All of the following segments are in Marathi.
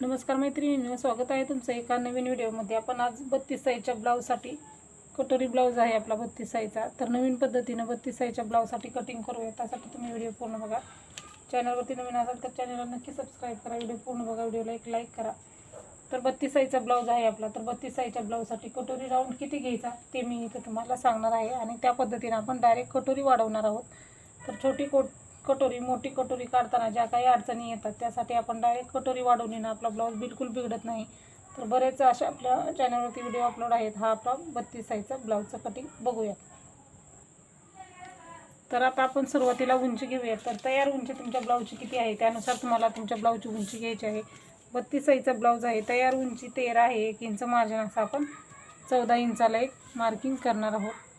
नमस्कार मैत्रिणींनो, स्वागत आहे तुमचं एका नवीन व्हिडिओमध्ये। आपण आज 32 साईजच्या ब्लाऊजसाठी कटोरी ब्लाऊज आहे आपला 32 साईजचा, तर नवीन पद्धतीने 32 साईजच्या ब्लाऊजसाठी कटिंग करूया। त्यासाठी तुम्ही व्हिडिओ पूर्ण बघा। चॅनलवरती नवीन असाल तर चॅनलला नक्की सबस्क्राईब करा, व्हिडिओ पूर्ण बघा, व्हिडिओला एक लाईक करा। तर 32 साईजचा ब्लाऊज आहे आपला। तर 32 साईजच्या ब्लाऊजसाठी कटोरी राऊंड किती घ्यायचा ते मी इथे तुम्हाला सांगणार आहे आणि त्या पद्धतीने आपण डायरेक्ट कटोरी वाढवणार आहोत। तर छोटी कटोरी मोठी कटोरी काढताना ज्या काही अडचणी येतात त्यासाठी आपण डायरेक्ट कटोरी वाढवून ना आपला ब्लाऊज बिलकुल बिघडत नाही। तर बरेच अशा आपल्या चॅनलवरती व्हिडिओ अपलोड आहेत। हा आपला 32 साईजचा ब्लाऊजचा कटिंग बघूया। तर आता आपण सुरुवातीला उंची घेऊया। तर तयार उंची तुमच्या ब्लाऊजची किती आहे त्यानुसार तुम्हाला तुमच्या ब्लाऊजची उंची घ्यायची आहे। 32 साईजचा ब्लाऊज आहे, तयार उंची 13 आहे। 1 इंच मार्जिन असं आपण 14 इंचाला एक मार्किंग करणार आहोत।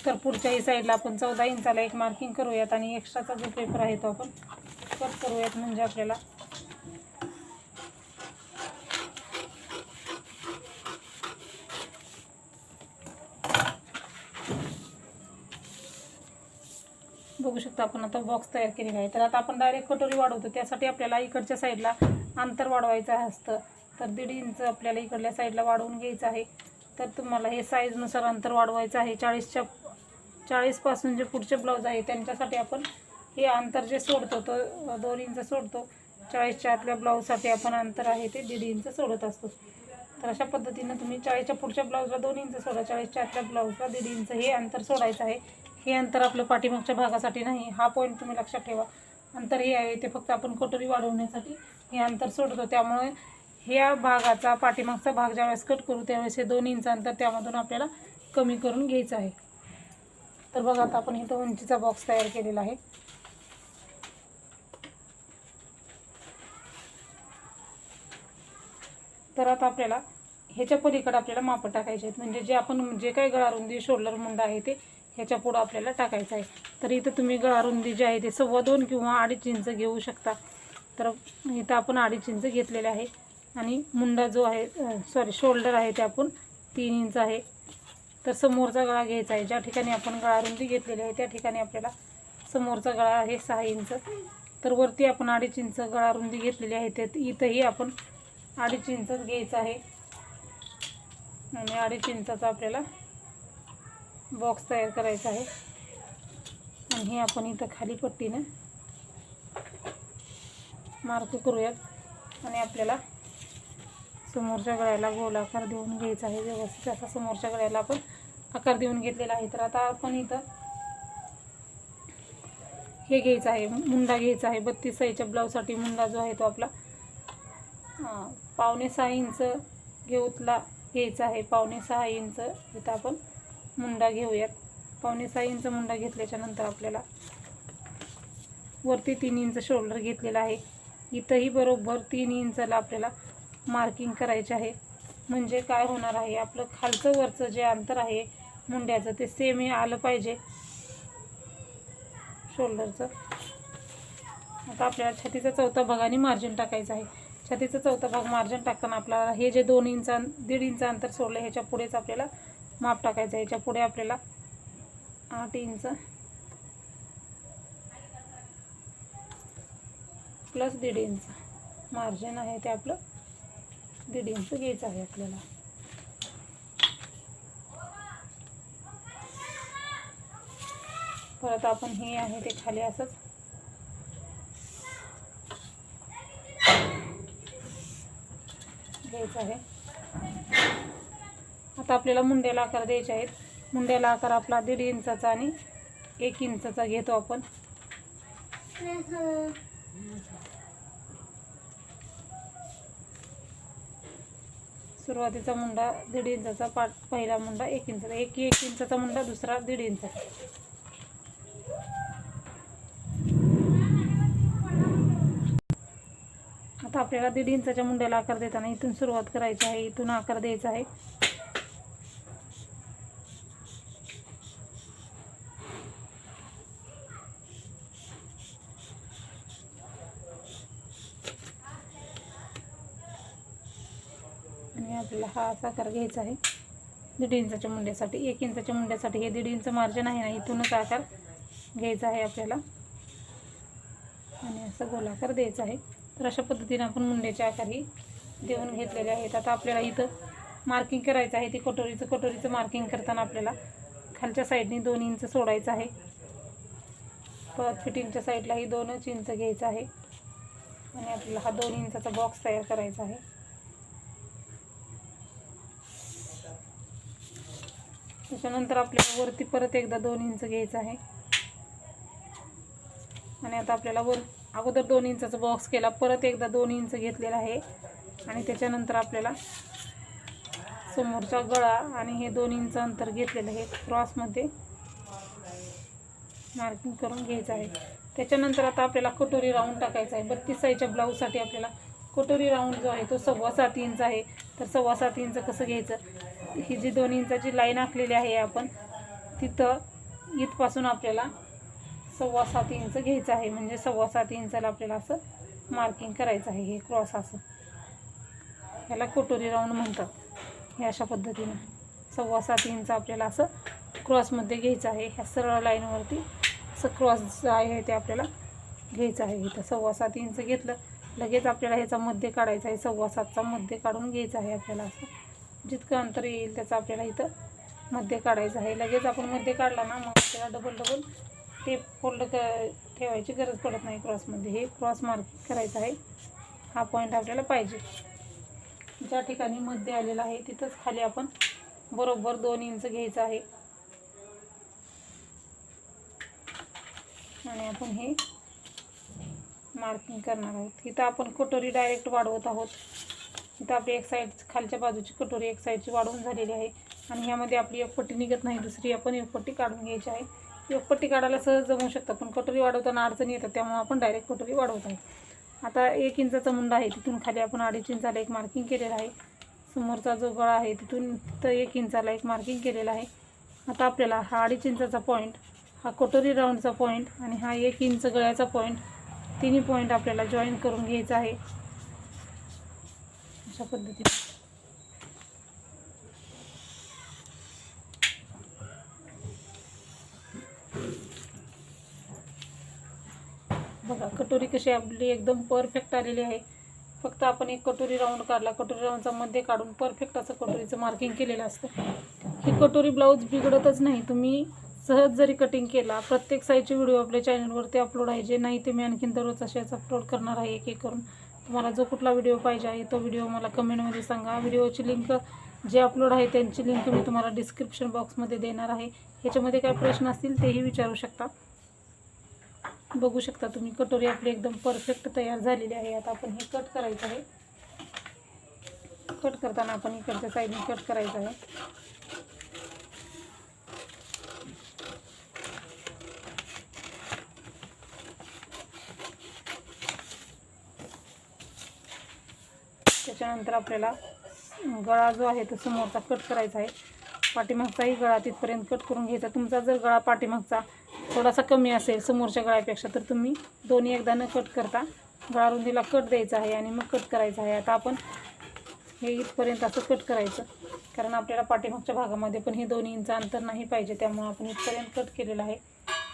तर पुढच्याही साईडला आपण 14 इंचाला एक मार्किंग करूयात आणि एक्स्ट्राचा जो पेपर आहे तो आपण कट करूयात, म्हणजे आपल्याला बघू शकता आपण आता बॉक्स तयार केलेला आहे। तर आता आपण डायरेक्ट कटोरी वाढवतो, त्यासाठी आपल्याला इकडच्या साईडला अंतर वाढवायचं असतं। तर 1.5 इंच आपल्याला इकडल्या साईडला वाढवून घ्यायचं आहे। तर तुम्हाला हे साईजनुसार अंतर वाढवायचं आहे। 40 पासून जे पुढचे ब्लाऊज आहे त्यांच्यासाठी आपण हे अंतर जे सोडतो तो 2 इंच सोडतो। 40च्या आतल्या ब्लाऊजसाठी आपण अंतर आहे ते 1.5 इंच सोडत असतो। तर अशा पद्धतीने तुम्ही 40च्या पुढच्या ब्लाऊजला 2 इंच सोडा, 40च्या आतल्या ब्लाऊजला 1.5 इंच हे अंतर सोडायचं आहे। हे अंतर आपलं पाठीमागच्या भागासाठी नाही, हा पॉईंट तुम्ही लक्षात ठेवा। अंतर हे आहे ते फक्त आपण कटोरी वाढवण्यासाठी हे अंतर सोडतो। त्यामुळे ह्या भागाचा पाठीमागचा भाग ज्यावेळेस कट करू त्यावेळेस हे 2 इंच अंतर त्यामधून आपल्याला कमी करून घ्यायचं आहे। तर बघा आता आपण इथं उंचीचा बॉक्स तयार केलेला आहे। तर आता आपल्याला ह्याच्या पलीकडे आपल्याला माप टाकायचे आहेत, म्हणजे जे आपण जे काही गळारुंदी शोल्डर मुंडा आहे ते ह्याच्या पुढं आपल्याला टाकायचं आहे। तर इथं तुम्ही गळारुंदी जे आहे ते 2.25 किंवा 2.5 इंच घेऊ शकता। तर इथं आपण 2.5 इंच घेतलेले आहे आणि मुंडा जो आहे शोल्डर आहे ते आपण 3 इंच आहे। तर समोरचा गळा घ्यायचा आहे, ज्या ठिकाणी आपण गळारुंदी घेतलेली आहे त्या ठिकाणी आपल्याला समोरचा गळा आहे 6 इंच। तर वरती आपण 2.5 इंच गळारुंदी घेतलेली आहे, ते इथंही आपण 2.5 इंचच घ्यायचं आहे आणि 2.5 इंचाचा आपल्याला बॉक्स तयार करायचा आहे। आणि हे आपण इथं खाली पट्टीने मार्क करूयात आणि आपल्याला समोरच्या गळ्याला गोल आकार देऊन घ्यायचा आहे। व्यवस्थित असा समोरच्या गळ्याला आपण आकार देऊन घेतलेला आहे। तर आता आपण इथं हे घ्यायचं आहे, मुंडा घ्यायचा आहे। 32 साईजच्या ब्लाऊजसाठी मुंडा जो आहे तो आपला 5.5 इंच घ्यायचा आहे। 5.5 इंच इथं आपण मुंडा घेऊयात। 5.5 इंच मुंडा घेतल्याच्या नंतर आपल्याला वरती 3 इंच शोल्डर घेतलेला आहे। इथंही बरोबर 3 इंचला आपल्याला मार्किंग करायचे आहे। म्हणजे काय होणार आहे, आपलं खालचं वरचं जे अंतर आहे मुंड्याचं ते सेम आलं पाहिजे शोल्डरचं। आता आपल्याला छातीचा चौथा भाग आणि मार्जिन टाकायचं आहे। छातीचा चौथा भाग मार्जिन टाकताना आपल्याला हे जे 2 इंच 1.5 इंच अंतर सोडलं ह्याच्या पुढेच आपल्याला माप टाकायचं आहे। ह्याच्या पुढे आपल्याला 8 इंच प्लस 1.5 इंच मार्जिन आहे ते आपलं 1.5 इंच घ्यायचं आहे आपल्याला। परत आपण हे आहे ते खाली असंच घ्यायचं आहे। आता आपल्याला मुंड्याला आकार द्यायचे आहेत। मुंड्याला आकार आपला 1.5 इंचाचा आणि 1 इंचाचा घेतो आपण। सुरुवातीचा मुंडा 1.5 इंचाचा, पहिला मुंडा 1 इंचाचा, 1 इंचाचा मुंडा, दुसरा 1.5 इंचाचा। आता आपल्याला 1.5 इंचाच्या मुंड्याला आकार देताना इथून सुरुवात करायची आहे, इथून आकार द्यायचा आहे। आणि आपल्याला हा असा आकार घ्यायचा आहे 1.5 इंचाच्या मुंड्यासाठी। 1 इंचाच्या मुंड्यासाठी हे 1.5 इंच मार्जिन आहे ना, इथूनच आकार घ्यायचा आहे आपल्याला आणि असा गोलाकार द्यायचा आहे। तर अशा पद्धतीने आपण मुंड्याचे आकार ही देऊन घेतलेले आहेत. आता आपल्याला इथं मार्किंग करायचं आहे. ती कटोरीचं मार्किंग करताना आपल्याला खालच्या साईडनी 2 इंच सोडायचं आहे. परत फिटिंगच्या साईडलाही 2 इंच घ्यायचं आहे आणि आपल्याला हा 2 इंचाचा बॉक्स तयार करायचा आहे. त्याच्यानंतर आपल्याला वरती परत एकदा 2 इंच घ्यायचं आहे आणि आता आपल्याला अगोदर 2 इंचाचा बॉक्स केला, परत एकदा 2 इंच घेतलेला आहे आणि त्याच्यानंतर आपल्याला समोरचा गळा आणि हे 2 इंच अंतर घेतलेलं आहे क्रॉसमध्ये मार्किंग करून घ्यायचं आहे. त्याच्यानंतर आता आपल्याला कटोरी राऊंड टाकायचा आहे. 32 साईजच्या ब्लाऊजसाठी आपल्याला कटोरी राऊंड जो आहे तो 7.25 इंच आहे. तर 7.25 इंच कसं घ्यायचं, ही जी 2 इंचाची लाईन आखलेली आहे आपण तिथं इथपासून आपल्याला 7.25 इंच घ्यायचं आहे. म्हणजे 7.25 इंचाला आपल्याला असं मार्किंग करायचं आहे. हे क्रॉस असं याला कटोरी राऊंड म्हणतात. हे अशा पद्धतीनं 7.25 इंच आपल्याला असं क्रॉसमध्ये घ्यायचं आहे. ह्या सरळ लाईनवरती असं क्रॉस आहे ते आपल्याला घ्यायचं आहे. इथं 7.25 इंच घेतलं, लगेच आपल्याला ह्याचा मध्य काढायचा आहे. 7.25चा मध्य काढून घ्यायचा आहे. आपल्याला असं जितकं अंतर येईल त्याचं आपल्याला इथं मध्य काढायचं आहे. लगेच आपण मध्य काढला ना मग आपल्याला डबल टेप फोल्ड ठेवायची गरज पडत नाही. क्रॉसमध्ये हे क्रॉस मार्किंग करायचं आहे. हा पॉईंट आपल्याला पाहिजे. ज्या ठिकाणी मध्य आलेला आहे तिथंच खाली आपण बरोबर 2 इंच घ्यायचं आहे आणि आपण हे मार्किंग करणार आहोत. इथं आपण कटोरी डायरेक्ट वाढवत आहोत. इथं आपली एक साईड खालच्या बाजूची कटोरी एक साईडची वाढवून झालेली आहे आणि ह्यामध्ये आपली एक पट्टी निघत नाही, दुसरी आपण एक पट्टी काढून घ्यायची आहे. एक पट्टी काढायला सहज जमू शकतं, पण कटोरी वाढवताना अडचणी येतात, त्यामुळे आपण डायरेक्ट कटोरी वाढवत आहोत. आता 1 इंचाचा मुंडा आहे, तिथून खाली आपण 2.5 इंचाला एक मार्किंग केलेलं आहे. समोरचा जो गळा आहे तिथून तिथं 1 इंचाला एक मार्किंग केलेलं आहे. आता आपल्याला हा 2.5 इंचाचा पॉईंट, हा कटोरी राऊंडचा पॉईंट आणि हा 1 इंच गळ्याचा पॉईंट, तिन्ही पॉईंट आपल्याला जॉईन करून घ्यायचा आहे. अशा पद्धतीने बघा कटोरी कशी आपली एकदम परफेक्ट आलेली आहे. फक्त आपण एक कटोरी राऊंड काढला, कटोरी राऊंडचा मध्ये काढून परफेक्ट असं कटोरीचं मार्किंग केलेलं असतं. ही कटोरी ब्लाऊज बिघडतच नाही. तुम्ही सहज जरी कटिंग केला, प्रत्येक साईजचे व्हिडिओ आपल्या चॅनलवरती अपलोड आहे. जे नाही ते मी आणखीन दररोज असेच अपलोड करणार आहे एक एक करून. तुम्हाला जो कुठला व्हिडिओ पाहिजे आहे तो व्हिडिओ मला कमेंटमध्ये सांगा. व्हिडिओची लिंक जे अपलोड आहे त्यांची लिंक मी तुम्हाला डिस्क्रिप्शन बॉक्समध्ये देणार आहे. ह्याच्यामध्ये काय प्रश्न असतील तेही विचारू शकता. बघू शकता तुम्ही कटोरी आपली एकदम परफेक्ट तयार झालेली आहे. आता आपण हे कट करायचं आहे. कट करताना आपण इकडच्या साईडने कट करायचं आहे. त्याच्यानंतर आपल्याला गळा जो आहे तो समोरचा कट करायचा आहे. पाठीमागचाही गळा तिथपर्यंत कट करून घ्यायचा. तुमचा जर गळा पाठीमागचा थोडासा कमी असेल समोरच्या गळ्यापेक्षा तर तुम्ही दोन्ही एकदा न कट करता गळा रुंदीला कट द्यायचा आहे आणि मग कट करायचा आहे. आता आपण हे इथपर्यंत असं कट करायचं, कारण आपल्याला पाठीमागच्या भागामध्ये पण हे 2 इंच अंतर नाही पाहिजे, त्यामुळे आपण इथपर्यंत कट केलेलं आहे.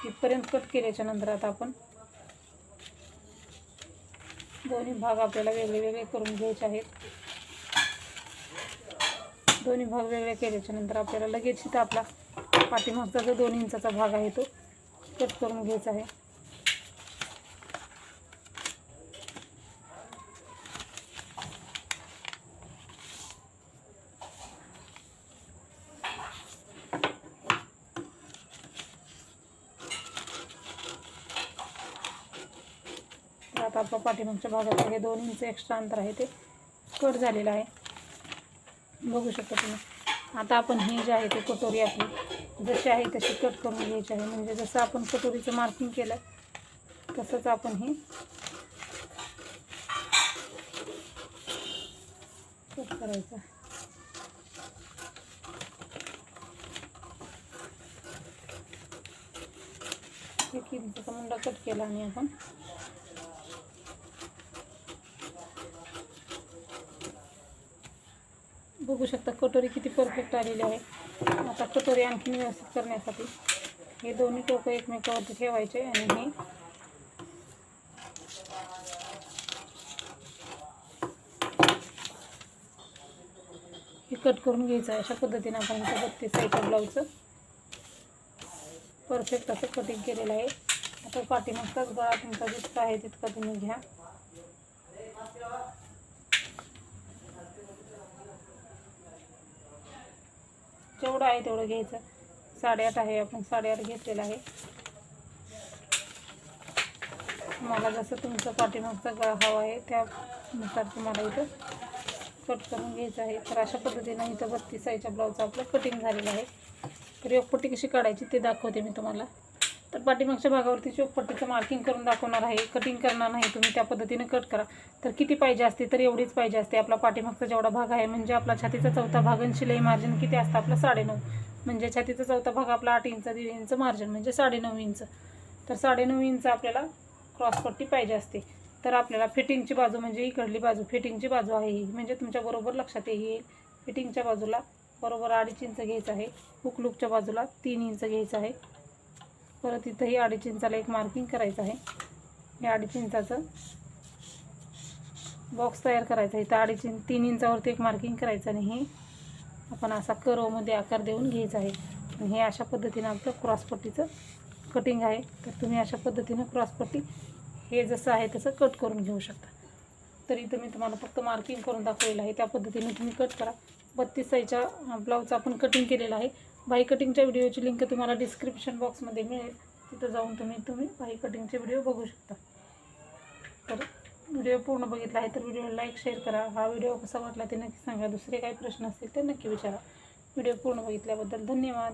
इथपर्यंत कट केल्याच्या नंतर आता आपण दोन्ही भाग आपल्याला वेगळे वेगळे करून घ्यायचे आहेत. दोन्ही भाग वेगळे केल्याच्या नंतर आपल्याला लगेच इथं आपला पाठीमागचा जो 2 इंचाचा भाग आहे तो कट करून घ्यायचा आहे. आता आपल्या पाठीमागच्या भागाचं हे 2 इंच एक्स्ट्रा अंतर आहे ते कट झालेलं आहे. बघू शकता तुम्ही. आता आपण हे जे आहे ते कटोरी आपली जशी आहे तशी कट करून घ्यायची आहे. म्हणजे जसं आपण कटोरीचं मार्किंग केलं तसंच आपण हे कट करायचं. एक इंचचा मुंडा कट केला आणि आपण बघू शकता कटोरी किती परफेक्ट आलेली आहे. आता कटोरी आणखी व्यवस्थित करण्यासाठी हे दोन्ही टोकं एकमेकावरती ठेवायचे आणि हे हे कट करून घ्यायचं आहे. अशा पद्धतीने आपण इथं 32 साईजच्या ब्लाऊजचं परफेक्ट असं कटिंग केलेलं आहे. आता पाठीमागचाच गळा तुमचा जितका आहे तितका तुम्ही घ्या. जेवढं आहे तेवढं घ्यायचं. 8.5 आहे, आपण 8.5 घेतलेला आहे. मला जसं तुमचं पाठीमागचा गळा हवा आहे त्यानुसार तुम्हाला इथं कट करून घ्यायचं आहे. तर अशा पद्धतीनं इथं 32 साईजच्या ब्लाऊजचं आपलं कटिंग झालेलं आहे. तर योगपट्टी कशी काढायची ते दाखवते मी तुम्हाला. तर पाठीमागच्या भागावरती योगपट्टीचं मार्किंग करून दाखवणार आहे. कटिंग करणार नाही, तुम्ही त्या पद्धतीने कट करा. तर किती पाहिजे असते तर एवढीच पाहिजे असते. आपला पाठीमागचा जेवढा भाग आहे म्हणजे आपला छातीचा चौथा भाग आणि शिलाई मार्जिन किती असतं आपलं 9.5. म्हणजे छातीचा चौथा भाग आपला 8 इंच, 1.5 इंच मार्जिन म्हणजे 9.5 इंच. तर 9.5 इंच आपल्याला क्रॉसपट्टी पाहिजे असते. तर आपल्याला फिटिंगची बाजू म्हणजे इकडली बाजू फिटिंगची बाजू आहे ही, म्हणजे तुमच्या बरोबर लक्षात येईल. फिटिंगच्या बाजूला बरोबर 2.5 इंच घ्यायचं आहे. हुक लूकच्या बाजूला 3 इंच घ्यायचं आहे. परत इथंही 2.5 इंचाला एक मार्किंग करायचं आहे. हे 2.5 इंचाचं बॉक्स तयार करायचा आहे. इथं 3 इंचावरती एक मार्किंग करायचं आणि हे आपण असा कर्वमध्ये आकार देऊन घ्यायचा आहे. आणि हे अशा पद्धतीनं आपलं क्रॉसपट्टीचं कटिंग आहे. तर तुम्ही अशा पद्धतीनं क्रॉसपट्टी हे जसं आहे तसं कट करून घेऊ शकता. तर इथं मी तुम्हाला फक्त मार्किंग करून दाखवलेलं आहे, त्या पद्धतीने तुम्ही कट करा. 32 साईजच्या ब्लाऊजचं आपण कटिंग केलेलं आहे. बाई कटिंगच्या व्हिडिओची लिंक तुम्हाला डिस्क्रिप्शन बॉक्समध्ये मिळेल. तिथं जाऊन तुम्ही बाई कटिंगचे व्हिडिओ बघू शकता. तर व्हिडिओ पूर्ण बघितला आहे तर व्हिडिओला लाईक शेअर करा. हा व्हिडिओ कसा वाटला ते नक्की सांगा. दुसरे काही प्रश्न असतील तर नक्की विचारा. व्हिडिओ पूर्ण बघितल्याबद्दल धन्यवाद.